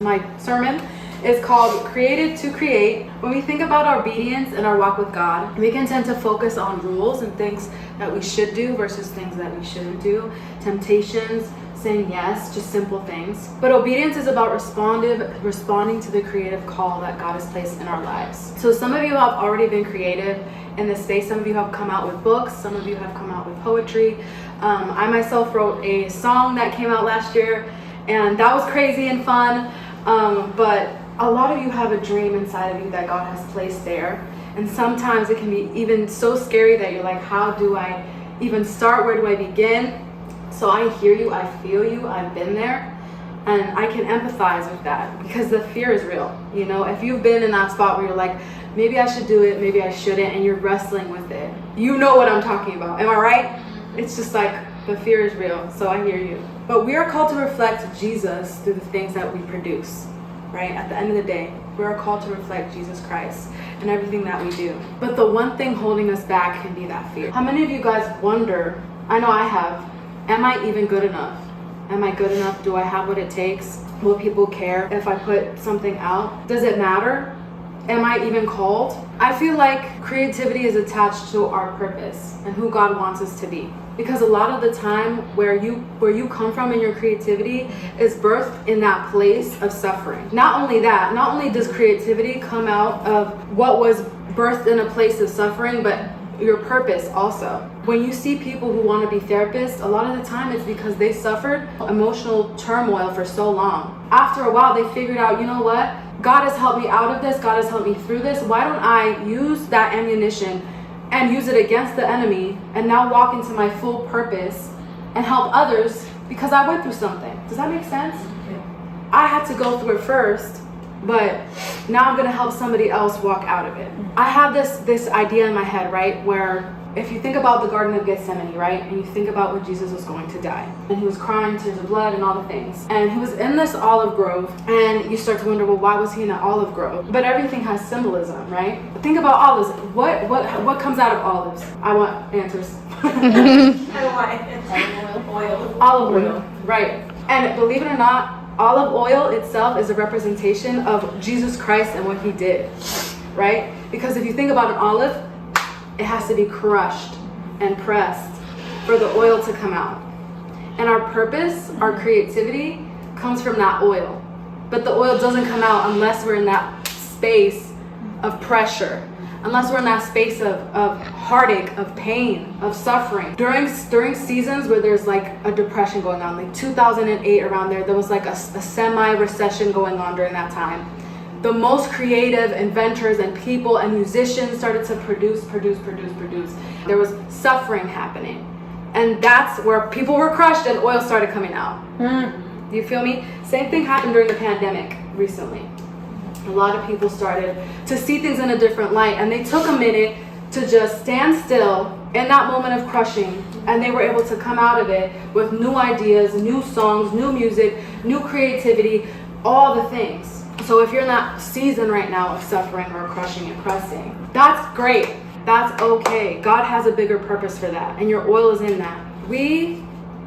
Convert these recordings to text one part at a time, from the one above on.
my sermon is called Created to Create. When we think about obedience in our walk with God, we can tend to focus on rules and things that we should do versus things that we shouldn't do, temptations, saying yes, just simple things. But obedience is about responding to the creative call that God has placed in our lives. So some of you have already been creative in this space. Some of you have come out with books. Some of you have come out with poetry. I myself wrote a song that came out last year, and that was crazy and fun. But a lot of you have a dream inside of you that God has placed there. And sometimes it can be even so scary that you're like, how do I even start? Where do I begin? So I hear you, I feel you, I've been there. And I can empathize with that because the fear is real. You know, if you've been in that spot where you're like, maybe I should do it, maybe I shouldn't, and you're wrestling with it. You know what I'm talking about. Am I right? It's just like the fear is real. So I hear you. But we are called to reflect Jesus through the things that we produce. Right? At the end of the day, we are called to reflect Jesus Christ in everything that we do. But the one thing holding us back can be that fear. How many of you guys wonder, I know I have, am I even good enough? Am I good enough? Do I have what it takes? Will people care if I put something out? Does it matter? Am I even called? I feel like creativity is attached to our purpose and who God wants us to be. Because a lot of the time where you come from in your creativity is birthed in that place of suffering. Not only that, not only does creativity come out of what was birthed in a place of suffering, but your purpose also. When you see people who want to be therapists, a lot of the time it's because they suffered emotional turmoil for so long. After a while, they figured out, you know what? God has helped me out of this. God has helped me through this. Why don't I use that ammunition and use it against the enemy and now walk into my full purpose and help others because I went through something. Does that make sense? Yeah. I had to go through it first, but now I'm going to help somebody else walk out of it. I have this idea in my head, right, where if you think about the Garden of Gethsemane, right, and you think about when Jesus was going to die, and he was crying tears of blood and all the things, and he was in this olive grove, and you start to wonder, well, why was he in an olive grove? But everything has symbolism, right? Think about olives. What comes out of olives? I want answers. Oil. Olive oil, right? And believe it or not, olive oil itself is a representation of Jesus Christ and what he did, right? Because if you think about an olive, it has to be crushed and pressed for the oil to come out. And our purpose, our creativity, comes from that oil. But the oil doesn't come out unless we're in that space of pressure, unless we're in that space of heartache, of pain, of suffering. During seasons where there's like a depression going on, like 2008 around there was like a semi-recession going on during that time. The most creative inventors and people and musicians started to produce. There was suffering happening. And that's where people were crushed and oil started coming out. Do you feel me? Same thing happened during the pandemic recently. A lot of people started to see things in a different light, and they took a minute to just stand still in that moment of crushing, and they were able to come out of it with new ideas, new songs, new music, new creativity, all the things. So if you're in that season right now of suffering or crushing and pressing, that's great. That's okay. God has a bigger purpose for that, and your oil is in that. We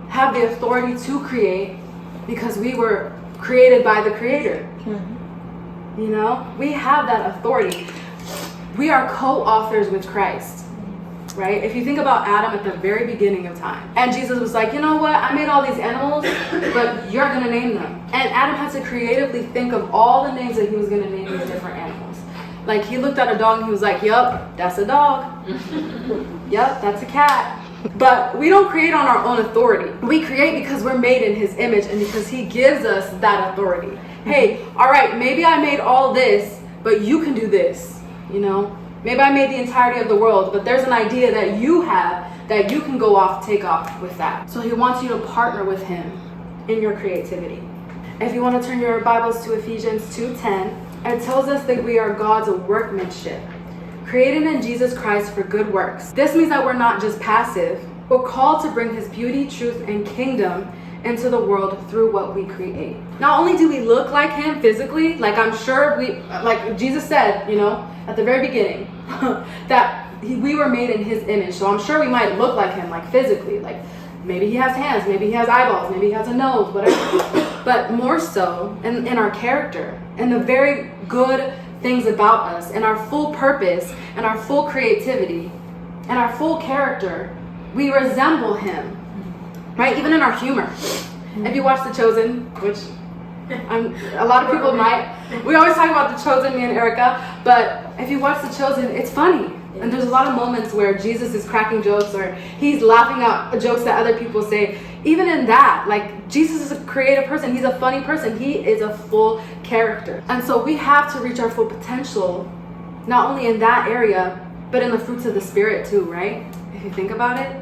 have the authority to create because we were created by the Creator. You know, we have that authority. We are co-authors with Christ, right? If you think about Adam at the very beginning of time, and Jesus was like, you know what? I made all these animals, but you're going to name them. And Adam had to creatively think of all the names that he was going to name these different animals. Like, he looked at a dog and he was like, yup, that's a dog. Yup, that's a cat. But we don't create on our own authority. We create because we're made in his image and because he gives us that authority. Hey, all right, maybe I made all this, but you can do this, you know? Maybe I made the entirety of the world, but there's an idea that you have that you can go off, take off with that. So he wants you to partner with him in your creativity. If you want to turn your Bibles to Ephesians 2:10, it tells us that we are God's workmanship, created in Jesus Christ for good works. This means that we're not just passive. We're called to bring his beauty, truth, and kingdom into the world through what we create. Not only do we look like him physically, like I'm sure like Jesus said, you know, at the very beginning, that we were made in his image. So I'm sure we might look like him, like physically, like Maybe he has hands, maybe he has eyeballs, maybe he has a nose, whatever. But more so in our character and the very good things about us and our full purpose and our full creativity and our full character, we resemble him, right? Even in our humor. If you watch The Chosen, which a lot of people might, we always talk about The Chosen, me and Erica, but if you watch The Chosen, it's funny. And there's a lot of moments where Jesus is cracking jokes or he's laughing at jokes that other people say. Even in that, like, Jesus is a creative person. He's a funny person. He is a full character. And so we have to reach our full potential, not only in that area, but in the fruits of the Spirit too, right? If you think about it.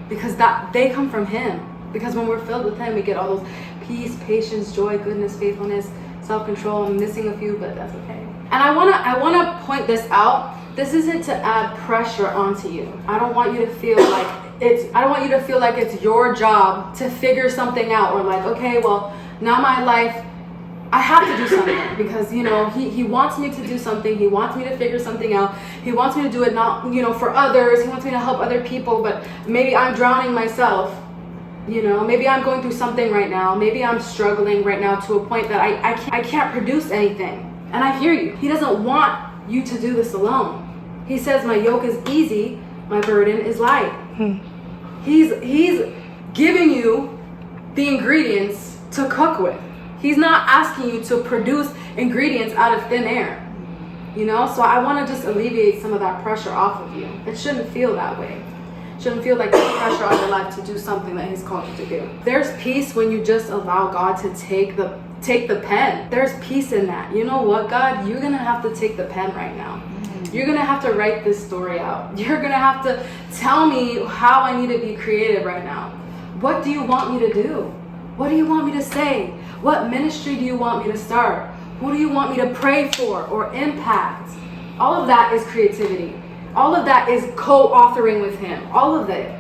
Because that they come from him. Because when we're filled with him, we get all those peace, patience, joy, goodness, faithfulness, self-control. I'm missing a few, but that's okay. And I wanna point this out. This isn't to add pressure onto you. I don't want you to feel like it's your job to figure something out, or like, okay, well, now my life, I have to do something because, you know, he wants me to do something. He wants me to figure something out. He wants me to do it not, you know, for others. He wants me to help other people, but maybe I'm drowning myself. You know, maybe I'm going through something right now. Maybe I'm struggling right now to a point that I can't produce anything. And I hear you. He doesn't want you to do this alone. He says, my yoke is easy, my burden is light. He's giving you the ingredients to cook with. He's not asking you to produce ingredients out of thin air. You know, so I want to just alleviate some of that pressure off of you. It shouldn't feel that way. It shouldn't feel like there's pressure on your life to do something that he's called you to do. There's peace when you just allow God to take the pen. There's peace in that. You know what, God? You're going to have to take the pen right now. You're going to have to write this story out. You're going to have to tell me how I need to be creative right now. What do you want me to do? What do you want me to say? What ministry do you want me to start? Who do you want me to pray for or impact? All of that is creativity. All of that is co-authoring with him. All of it.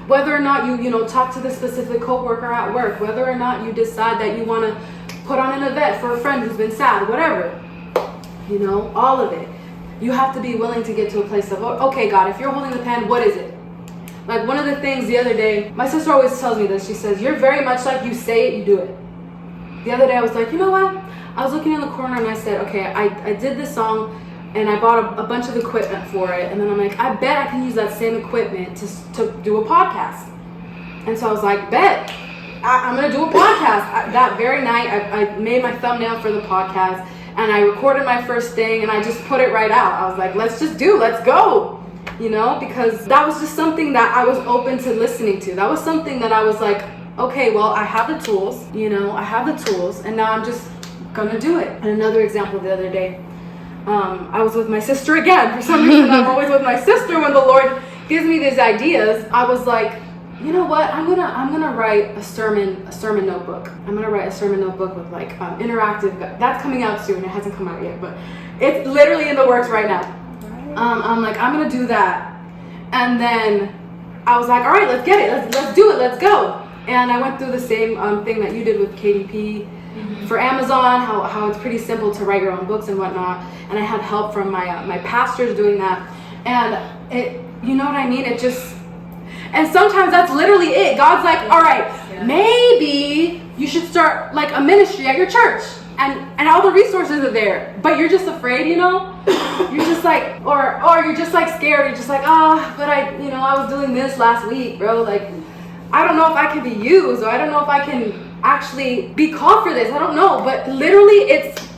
Whether or not you talk to the specific coworker at work, whether or not you decide that you want to put on an event for a friend who's been sad, whatever. You know, all of it. You have to be willing to get to a place of, okay, God, if you're holding the pen, what is it? Like one of the things the other day, my sister always tells me this. She says, you're very much like you say it, you do it. The other day I was like, you know what? I was looking in the corner and I said, okay, I did this song and I bought a bunch of equipment for it. And then I'm like, I bet I can use that same equipment to do a podcast. And so I was like, bet. I'm going to do a podcast. That very night, I made my thumbnail for the podcast. And I recorded my first thing and I just put it right out. I was like, let's go, you know, because that was just something that I was open to listening to. That was something that I was like, okay, well, I have the tools, and now I'm just gonna do it. And another example the other day, I was with my sister again. For some reason, I'm always with my sister when the Lord gives me these ideas. I was like, you know what? I'm gonna write a sermon notebook. I'm gonna write a sermon notebook with like interactive. That's coming out soon. It hasn't come out yet, but it's literally in the works right now. I'm like, I'm gonna do that, and then I was like, all right, let's get it. Let's do it. Let's go. And I went through the same thing that you did with KDP for Amazon. How it's pretty simple to write your own books and whatnot. And I had help from my pastors doing that. And it, you know what I mean? It just. And sometimes that's literally it. God's like, all right, maybe you should start like a ministry at your church. And all the resources are there. But you're just afraid, you know? You're just like, or you're just like scared. You're just like, but I was doing this last week, bro. Like, I don't know if I can be used, or I don't know if I can actually be called for this. I don't know. But literally it's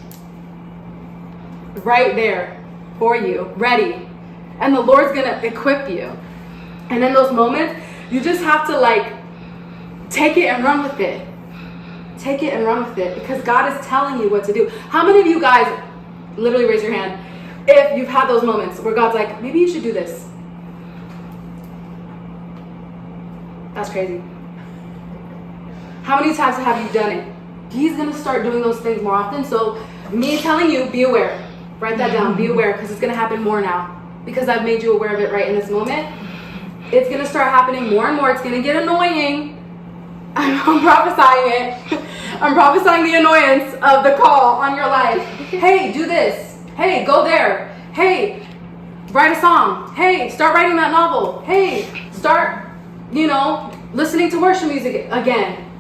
right there for you, ready. And the Lord's going to equip you. And in those moments, you just have to like take it and run with it. Take it and run with it, because God is telling you what to do. How many of you guys, literally raise your hand, if you've had those moments where God's like, maybe you should do this? That's crazy. How many times have you done it? He's going to start doing those things more often. So me telling you, be aware. Write that down. Be aware, because it's going to happen more now. Because I've made you aware of it right in this moment. It's going to start happening more and more. It's going to get annoying. I'm prophesying it. I'm prophesying the annoyance of the call on your life. Hey, do this. Hey, go there. Hey, write a song. Hey, start writing that novel. Hey, start, listening to worship music again.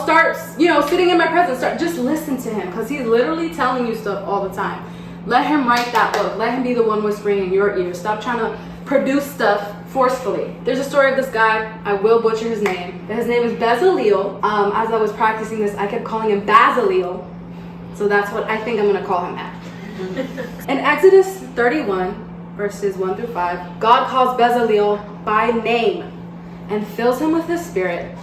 Start, sitting in my presence. Just listen to him, because he's literally telling you stuff all the time. Let him write that book. Let him be the one whispering in your ear. Stop trying to produce stuff forcefully. There's a story of this guy. I will butcher his name. His name is Bezaleel. As I was practicing this, I kept calling him Bazaleel. So that's what I think I'm going to call him at. In Exodus 31, verses 1 through 5, God calls Bezaleel by name and fills him with his spirit,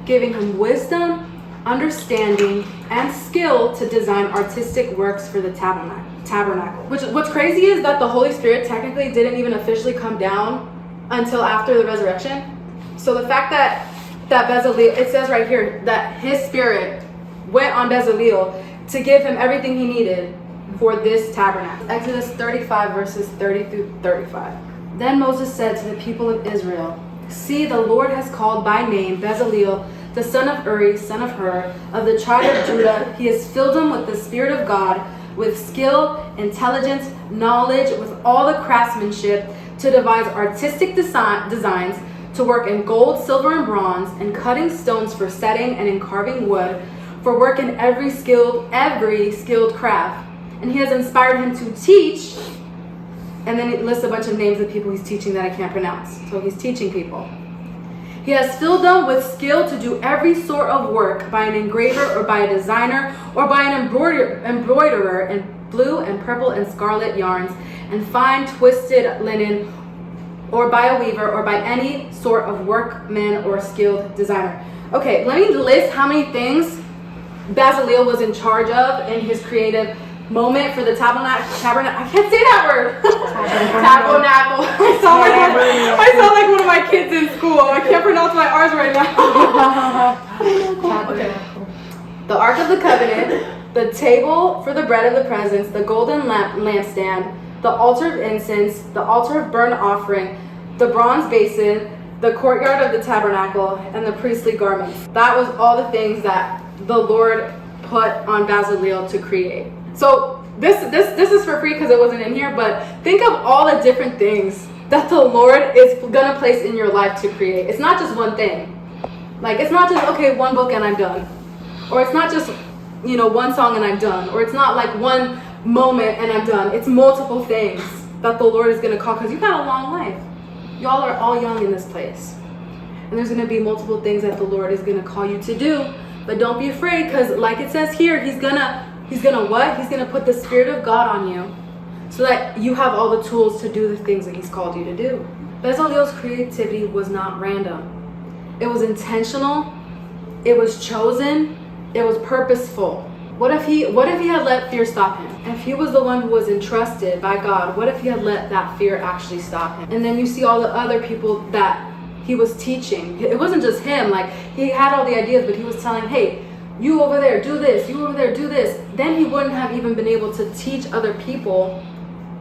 giving him wisdom, understanding, and skill to design artistic works for the tabernacle. What's crazy is that the Holy Spirit technically didn't even officially come down until after the resurrection. So the fact that Bezaleel, it says right here that his spirit went on Bezaleel to give him everything he needed for this tabernacle. Exodus 35 verses 30 through 35. Then Moses said to the people of Israel, "See, the Lord has called by name Bezaleel, the son of Uri, son of Hur, of the tribe of Judah. He has filled him with the Spirit of God, with skill, intelligence, knowledge, with all the craftsmanship, to devise artistic designs, to work in gold, silver, and bronze, and cutting stones for setting, and in carving wood, for work in every skilled craft. And he has inspired him to teach," and then it lists a bunch of names of people he's teaching that I can't pronounce. So he's teaching people. "He has filled them with skill to do every sort of work by an engraver or by a designer or by an embroiderer in blue and purple and scarlet yarns and fine twisted linen, or by a weaver or by any sort of workman or skilled designer." Okay, let me list how many things Bezaleel was in charge of in his creative moment for the tabernacle. I can't say that word. Tabernacle. I sound like one of my kids in school. I can't pronounce my R's right now. Okay. The Ark of the Covenant, the table for the bread of the presence, the golden lampstand, the altar of incense, the altar of burnt offering, the bronze basin, the courtyard of the tabernacle, and the priestly garments. That was all the things that the Lord put on Bezaleel to create. So this is for free because it wasn't in here, but think of all the different things that the Lord is gonna place in your life to create. It's not just one thing. Like, it's not just, okay, one book and I'm done. Or it's not just, one song and I'm done. Or it's not like one moment and I'm done. It's multiple things that the Lord is gonna call, because you've got a long life. Y'all are all young in this place. And there's gonna be multiple things that the Lord is gonna call you to do. But don't be afraid, because like it says here, He's gonna what? He's gonna put the Spirit of God on you so that you have all the tools to do the things that He's called you to do. Bezaleel's creativity was not random. It was intentional. It was chosen. It was purposeful. What if he had let fear stop him? If he was the one who was entrusted by God, what if he had let that fear actually stop him? And then you see all the other people that he was teaching. It wasn't just him. Like, he had all the ideas, but he was telling, hey, you over there, do this. You over there, do this. Then he wouldn't have even been able to teach other people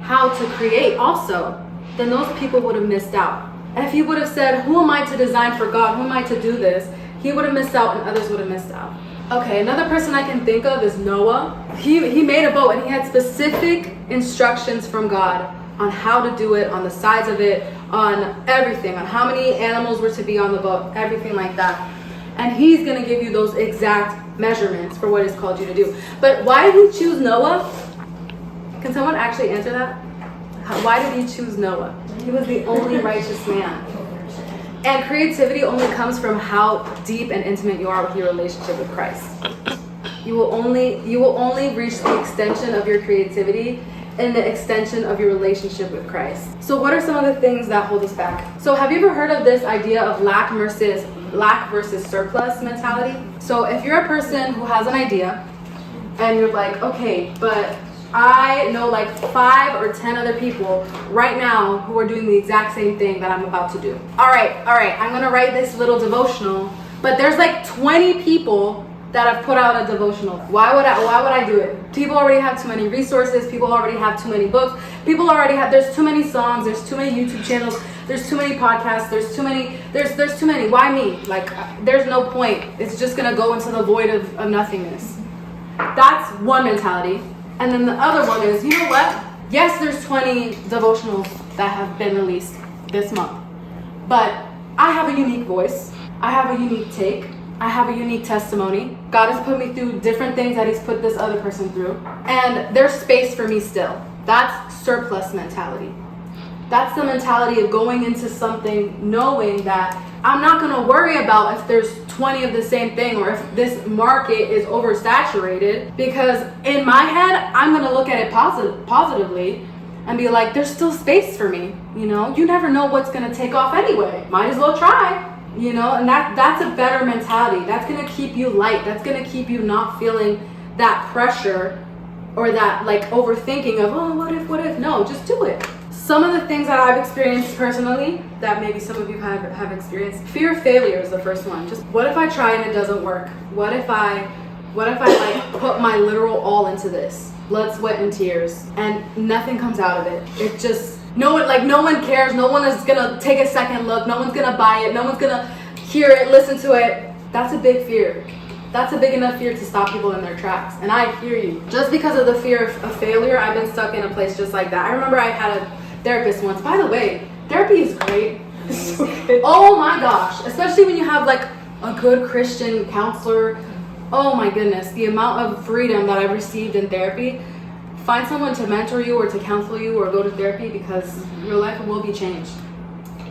how to create also. Then those people would have missed out. And if he would have said, who am I to design for God? Who am I to do this? He would have missed out and others would have missed out. Okay, another person I can think of is Noah. He made a boat and he had specific instructions from God on how to do it, on the sides of it, on everything, on how many animals were to be on the boat, everything like that. And he's going to give you those exact measurements for what he's called you to do. But why did he choose Noah? Can someone actually answer that? Why did he choose Noah? He was the only righteous man. And creativity only comes from how deep and intimate you are with your relationship with Christ. You will only reach the extension of your creativity and the extension of your relationship with Christ. So what are some of the things that hold us back? So have you ever heard of this idea of lack versus surplus mentality? So if you're a person who has an idea and you're like, okay, but I know like 5 or 10 other people right now who are doing the exact same thing that I'm about to do. All right, I'm gonna write this little devotional, but there's like 20 people that have put out a devotional. Why would I do it? People already have too many resources. People already have too many books. There's too many songs. There's too many YouTube channels. There's too many podcasts. There's too many. Why me? Like, there's no point. It's just gonna go into the void of nothingness. That's one mentality. And then the other one is, you know what? Yes, there's 20 devotionals that have been released this month, but I have a unique voice. I have a unique take. I have a unique testimony. God has put me through different things that he's put this other person through. And there's space for me still. That's surplus mentality. That's the mentality of going into something knowing that I'm not going to worry about if there's 20 of the same thing or if this market is oversaturated, because in my head, I'm going to look at it positively and be like, there's still space for me. You know, you never know what's going to take off anyway. Might as well try. You know, and that's a better mentality. That's going to keep you light. That's going to keep you not feeling that pressure or that like overthinking of, oh, what if? No, just do it. Some of the things that I've experienced personally that maybe some of you have experienced. Fear of failure is the first one. Just what if I try and it doesn't work? What if I like put my literal all into this? Blood, sweat, and tears, and nothing comes out of it. It just no one cares. No one is gonna take a second look. No one's gonna buy it. No one's gonna hear it, listen to it. That's a big fear. That's a big enough fear to stop people in their tracks. And I hear you. Just because of the fear of failure, I've been stuck in a place just like that. I remember I had a therapist once. By the way, therapy is great. Oh my gosh, especially when you have like a good Christian counselor. Oh my goodness, the amount of freedom that I've received in therapy. Find someone to mentor you or to counsel you or go to therapy, because your life will be changed.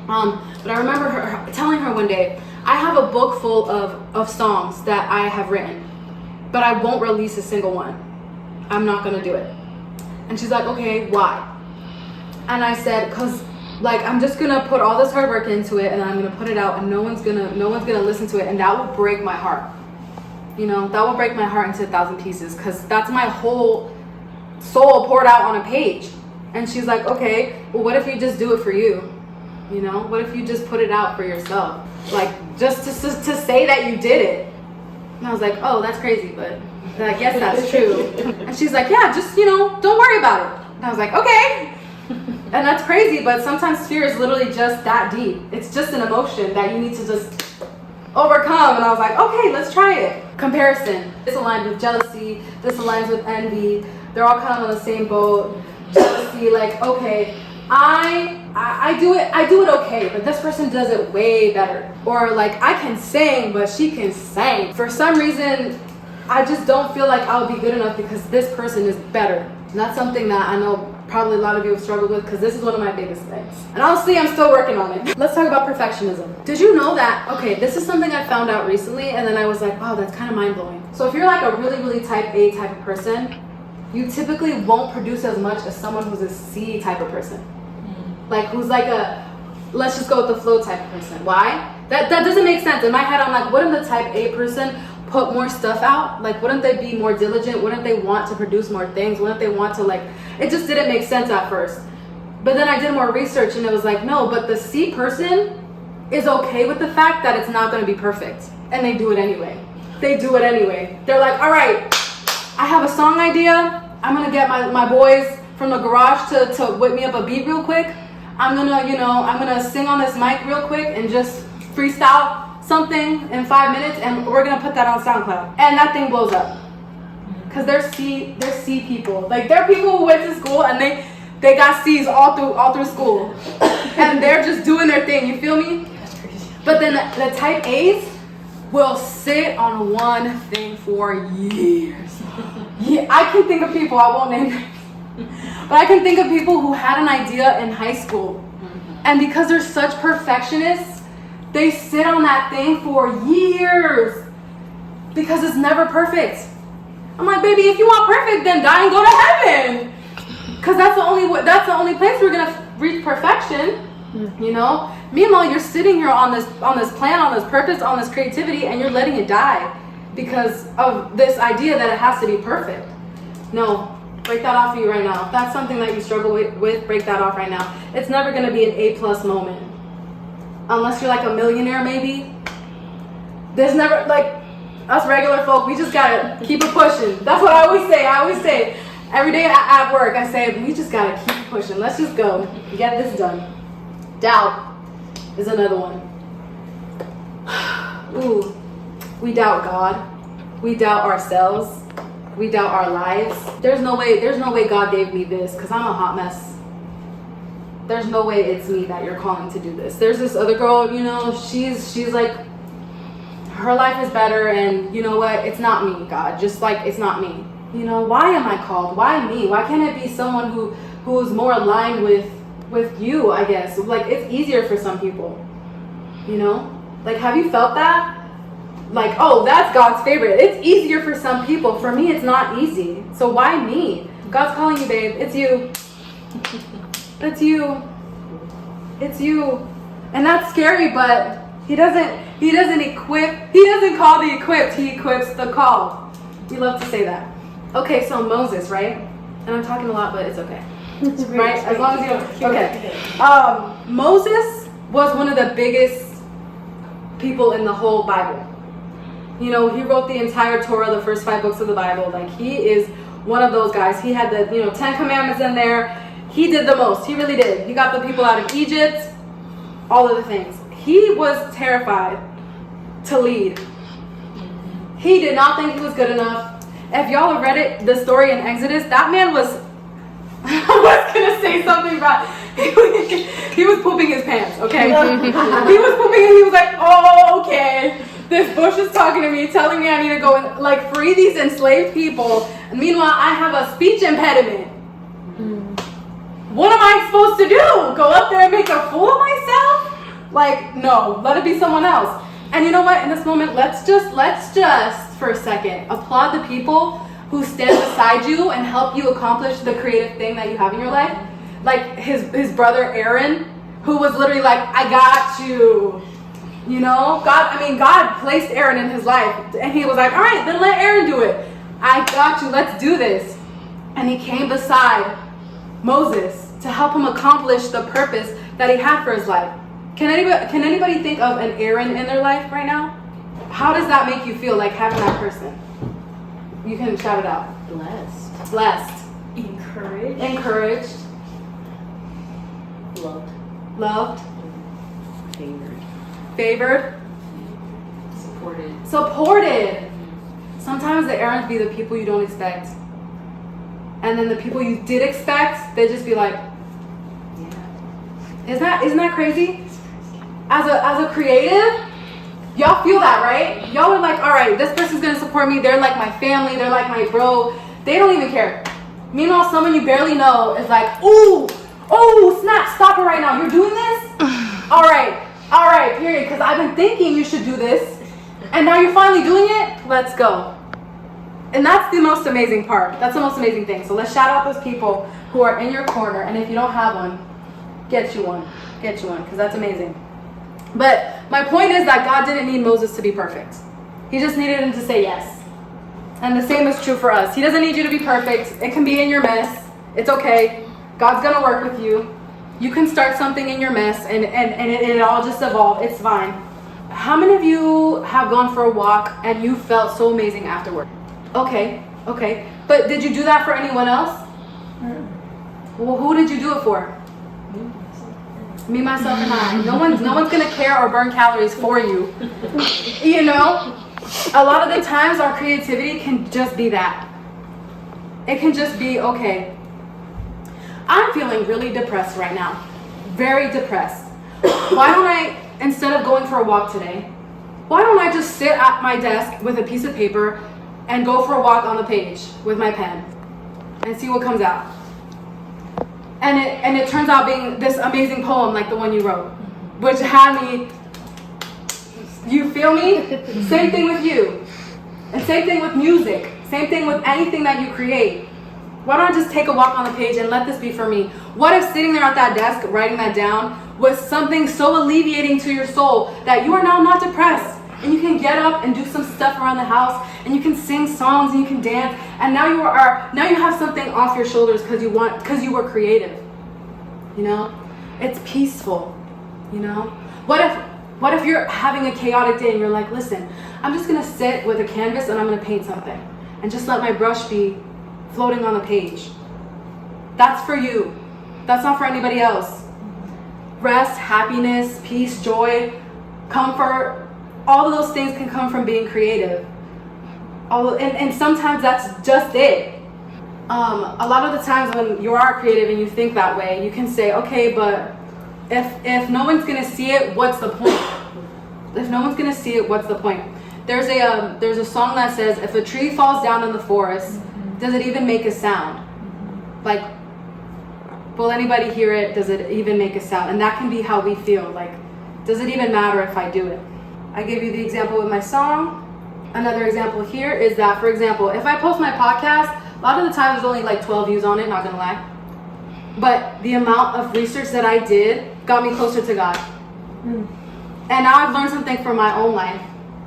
But I remember her telling her one day, I have a book full of songs that I have written, but I won't release a single one. I'm not gonna do it. And she's like, okay, why? And I said, cause like I'm just gonna put all this hard work into it and I'm gonna put it out and no one's gonna listen to it, and that will break my heart. You know, that will break my heart into 1,000 pieces, because that's my whole soul poured out on a page. And she's like, okay, well, what if you just do it for you? You know, what if you just put it out for yourself? Like, just to say that you did it. And I was like, oh, that's crazy, but I guess that's true. And she's like, yeah, just, you know, don't worry about it. And I was like, okay. And that's crazy, but sometimes fear is literally just that deep. It's just an emotion that you need to just overcome. And I was like, okay, let's try it. Comparison. This aligns with jealousy. This aligns with envy. They're all kind of on the same boat. Jealousy, like, okay, I do it okay, but this person does it way better. Or like, I can sing, but she can sing. For some reason, I just don't feel like I'll be good enough because this person is better. And that's something that I know probably a lot of you have struggled with, because this is one of my biggest things. And honestly, I'm still working on it. Let's talk about perfectionism. Did you know that, okay, this is something I found out recently, and then I was like, wow, that's kind of mind-blowing. So if you're like a really, really type A type of person, you typically won't produce as much as someone who's a C type of person. Like, who's like a, let's just go with the flow type of person. Why? That doesn't make sense. In my head, I'm like, wouldn't the type A person put more stuff out? Like, wouldn't they be more diligent? Wouldn't they want to produce more things? Wouldn't they want to, like, it just didn't make sense at first. But then I did more research and it was like, no, but the C person is okay with the fact that it's not going to be perfect. And they do it anyway. They do it anyway. They're like, all right, I have a song idea. I'm going to get my boys from the garage to whip me up a beat real quick. I'm going to sing on this mic real quick and just freestyle something in 5 minutes, and we're going to put that on SoundCloud. And that thing blows up. Because they're C people. Like, they're people who went to school and they got C's all through school. And they're just doing their thing, you feel me? That's crazy. But then the type A's will sit on one thing for years. Yeah, I can think of people, I won't name them. But I can think of people who had an idea in high school. And because they're such perfectionists, they sit on that thing for years. Because it's never perfect. I'm like, baby, if you want perfect, then die and go to heaven. Because that's the only place we're gonna reach perfection. You know. Meanwhile, you're sitting here on this plan, on this purpose, on this creativity, and you're letting it die because of this idea that it has to be perfect. No, break that off for you right now. If that's something that you struggle with, break that off right now. It's never gonna be an A+ moment, unless you're like a millionaire, maybe. There's never, like, us regular folk, we just gotta keep it pushing. That's what I always say. Every day at work, I say, we just gotta keep it pushing. Let's just go get this done. Doubt is another one. Ooh, we doubt God. We doubt ourselves. We doubt our lives. There's no way God gave me this, because I'm a hot mess. There's no way it's me that you're calling to do this. There's this other girl, you know, she's like her life is better, and you know what? It's not me, God. Just like it's not me. You know, why am I called? Why me? Why can't it be someone who is more aligned with you, I guess? Like, it's easier for some people. You know? Like, have you felt that? Like, oh, that's God's favorite. It's easier for some people. For me, it's not easy. So why me? God's calling you, babe. It's you. It's you. It's you. And that's scary, but he doesn't equip. He doesn't call the equipped. He equips the called. We love to say that. Okay, so Moses, right? And I'm talking a lot, but it's okay. Right? As long as you don't. Okay. Moses was one of the biggest people in the whole Bible. You know, he wrote the entire Torah, the first 5 books of the Bible. Like, he is one of those guys. He had the, 10 commandments in there. He did the most. He really did. He got the people out of Egypt, all of the things. He was terrified to lead. He did not think he was good enough. If y'all have read it, the story in Exodus, that man was, I was going to say something about, he was pooping his pants, okay? He was pooping and he was like, oh, okay. This bush is talking to me, telling me I need to go and like free these enslaved people. And meanwhile, I have a speech impediment. What am I supposed to do? Go up there and make a fool of myself? Like, no, let it be someone else. And you know what? In this moment, let's just for a second applaud the people who stand beside you and help you accomplish the creative thing that you have in your life. Like his brother Aaron, who was literally like, I got you. You know, God placed Aaron in his life, and he was like, all right, then let Aaron do it. I got you, let's do this. And he came beside Moses to help him accomplish the purpose that he had for his life. Can anybody think of an Aaron in their life right now? How does that make you feel, like having that person? You can shout it out. Blessed. Encouraged. Loved. Favored. Supported. Sometimes the Aarons be the people you don't expect. And then the people you did expect, they just be like, yeah. Isn't that crazy? As a creative, y'all feel that, right? Y'all are like, all right, this person's gonna support me. They're like my family. They're like my bro. They don't even care. Meanwhile, someone you barely know is like, ooh, snap, stop it right now. You're doing this? All right, period. Because I've been thinking you should do this. And now you're finally doing it? Let's go. And that's the most amazing part. That's the most amazing thing. So let's shout out those people who are in your corner. And if you don't have one, get you one. Because that's amazing. But my point is that God didn't need Moses to be perfect. He just needed him to say yes. And the same is true for us. He doesn't need you to be perfect. It can be in your mess. It's okay. God's going to work with you. You can start something in your mess and it all just evolve. It's fine. How many of you have gone for a walk and you felt so amazing afterward? Okay. But did you do that for anyone else? Well, who did you do it for? Me, myself, and I. No one's gonna care or burn calories for you. You know? A lot of the times our creativity can just be that. It can just be, okay, I'm feeling really depressed right now. Very depressed. Why don't I, instead of going for a walk today, why don't I just sit at my desk with a piece of paper and go for a walk on the page with my pen and see what comes out? And it turns out being this amazing poem like the one you wrote, which had me, you feel me? Same thing with you. And same thing with music. Same thing with anything that you create. Why don't I just take a walk on the page and let this be for me? What if sitting there at that desk, writing that down, was something so alleviating to your soul that you are now not depressed? And you can get up and do some stuff around the house, and you can sing songs and you can dance, and now you have something off your shoulders because you were creative. You know? It's peaceful. You know? What if you're having a chaotic day and you're like, listen, I'm just gonna sit with a canvas and I'm gonna paint something and just let my brush be floating on the page. That's for you. That's not for anybody else. Rest, happiness, peace, joy, comfort, all of those things can come from being creative. And sometimes that's just it. A lot of the times when you are creative and you think that way, you can say, okay, but if no one's gonna see it, what's the point? If no one's gonna see it, what's the point? There's a song that says, if a tree falls down in the forest, does it even make a sound? Like, will anybody hear it? Does it even make a sound? And that can be how we feel. Like, does it even matter if I do it? I gave you the example with my song. Another example here is that, for example, if I post my podcast, a lot of the time there's only like 12 views on it, not gonna lie. But the amount of research that I did got me closer to God. And now I've learned something from my own life.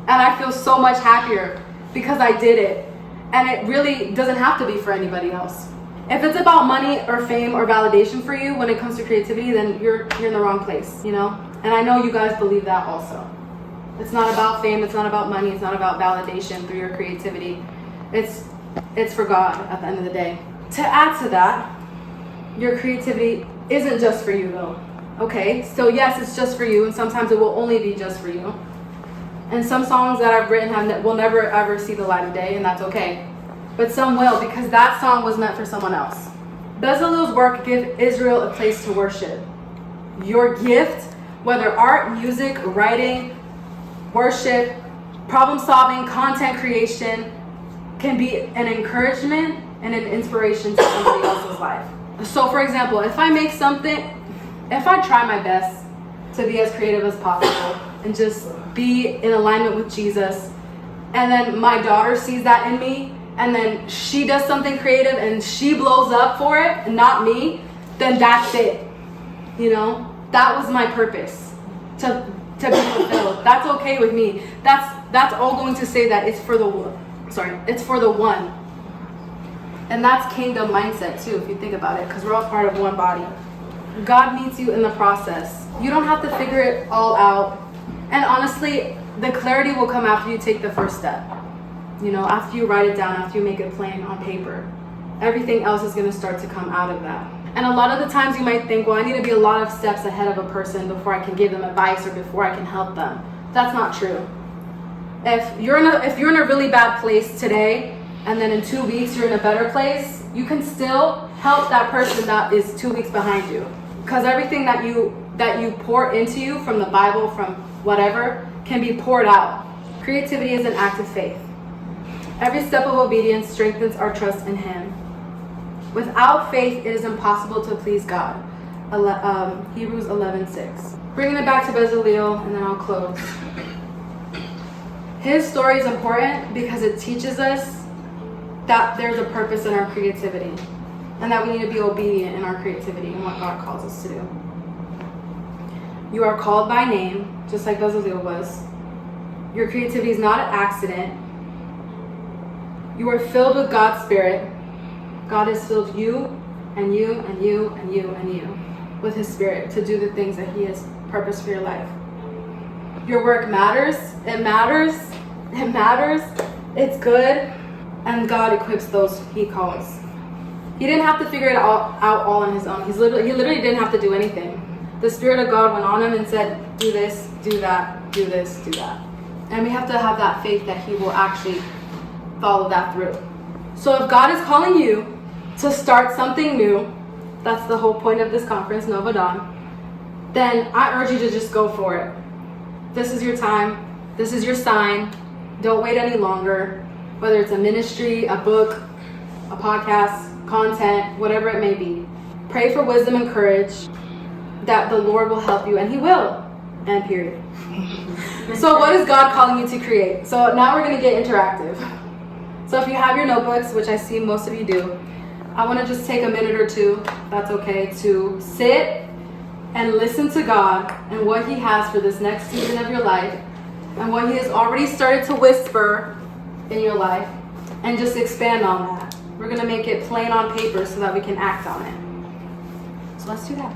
And I feel so much happier because I did it. And it really doesn't have to be for anybody else. If it's about money or fame or validation for you when it comes to creativity, then you're in the wrong place, you know? And I know you guys believe that also. It's not about fame, it's not about money, it's not about validation through your creativity. It's for God at the end of the day. To add to that, your creativity isn't just for you though. Okay, so yes, it's just for you, and sometimes it will only be just for you. And some songs that I've written will never ever see the light of day, and that's okay. But some will, because that song was meant for someone else. Bezaleel's work give Israel a place to worship. Your gift, whether art, music, writing, worship, problem solving, content creation, can be an encouragement and an inspiration to somebody else's life. So for example, if I try my best to be as creative as possible and just be in alignment with Jesus, and then my daughter sees that in me, and then she does something creative and she blows up for it and not me, then that's it. You know, that was my purpose to be fulfilled. That's okay with me. That's all going to say that it's for the one. And that's kingdom mindset too, if you think about it, because we're all part of one body. God meets you in the process. You don't have to figure it all out. And honestly, the clarity will come after you take the first step. You know, after you write it down, after you make it plain on paper. Everything else is going to start to come out of that. And a lot of the times you might think, well, I need to be a lot of steps ahead of a person before I can give them advice or before I can help them. That's not true. If you're in a really bad place today, and then in 2 weeks you're in a better place, you can still help that person that is 2 weeks behind you. Because everything that you pour into you from the Bible, from whatever, can be poured out. Creativity is an act of faith. Every step of obedience strengthens our trust in Him. Without faith, it is impossible to please God. Hebrews 11:6. Bringing it back to Bezaleel, and then I'll close. His story is important because it teaches us that there's a purpose in our creativity, and that we need to be obedient in our creativity and what God calls us to do. You are called by name, just like Bezaleel was. Your creativity is not an accident. You are filled with God's Spirit. God has filled you and you and you and you and you with His Spirit to do the things that He has purposed for your life. Your work matters. It matters. It matters. It's good. And God equips those He calls. He didn't have to figure it out all on His own. He literally didn't have to do anything. The Spirit of God went on Him and said, do this, do that, do this, do that. And we have to have that faith that He will actually follow that through. So if God is calling you to start something new, that's the whole point of this conference, Nova Dawn, then I urge you to just go for it. This is your time. This is your sign. Don't wait any longer. Whether it's a ministry, a book, a podcast, content, whatever it may be. Pray for wisdom and courage that the Lord will help you, and He will. And period. So what is God calling you to create? So now we're going to get interactive. So if you have your notebooks, which I see most of you do, I want to just take a minute or two, that's okay, to sit and listen to God and what He has for this next season of your life and what He has already started to whisper in your life, and just expand on that. We're going to make it plain on paper so that we can act on it. So let's do that.